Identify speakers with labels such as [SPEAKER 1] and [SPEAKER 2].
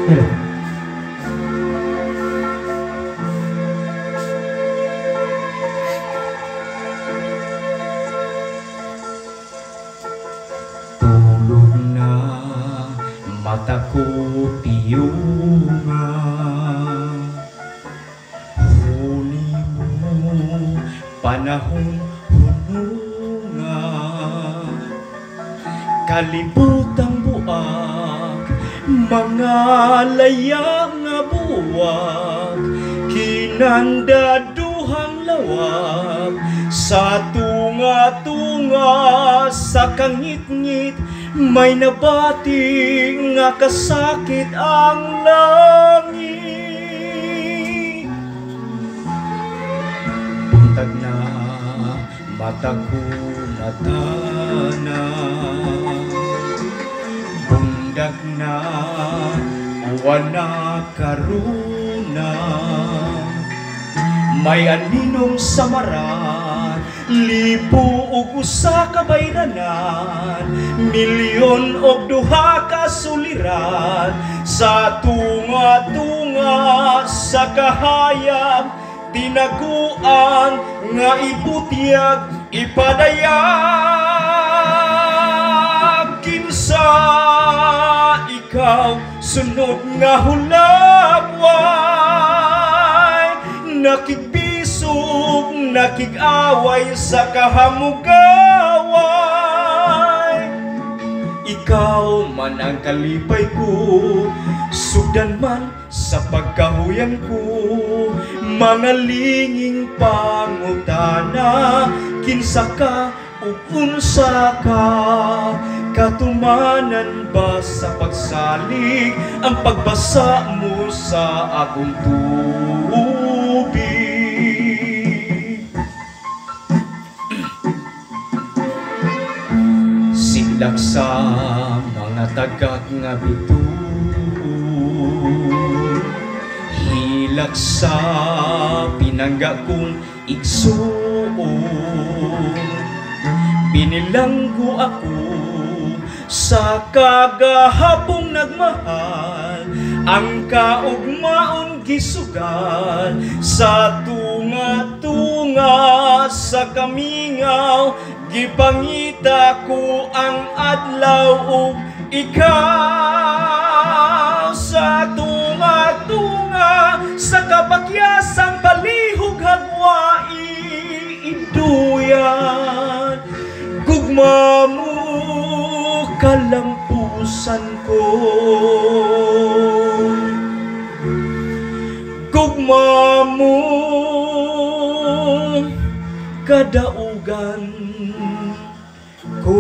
[SPEAKER 1] Hello. Tulog na mata ko piyunga, huli mo panahon hununga, kalibutang buak, mga layang nga buwak, kinandaduhang lawak, sa tunga-tunga, sa kangit-ngit, may nabati nga kasakit ang langit. Buntag na mata ko natana, bundag na wala karuna, may aninong samaran, libo ug usa ka bayranan, milyon og duha ka suliran, sa tunga-tunga, sa kahayag, tinaguan nga ibutyag, ipadayag. Kinsa ikaw sunod nga hulagway, nakikbisog, nakikaway sa kahamugaway. Ikaw man ang kalipay ko, sugdan man sa pagkahuyan ko, mga linging pangutana, kinsa ka ug unsa ka, katumanan ba sa pagsalig ang pagbasa mo sa akong tubig. Silak sa mga tagak nga bituon, hilak sa pinangga kong igsuon, binilanggo ako sa kagahapong nagmahal, ang kaugmaon gisugal, sa tunga-tunga, sa kamingaw, gipangita ko ang adlaw ug ikaw, sa tunga-tunga, sa kapakyasang palihog hagwai iduyan, gugma mo kalampusan ko, gugma mo kadaugan ko.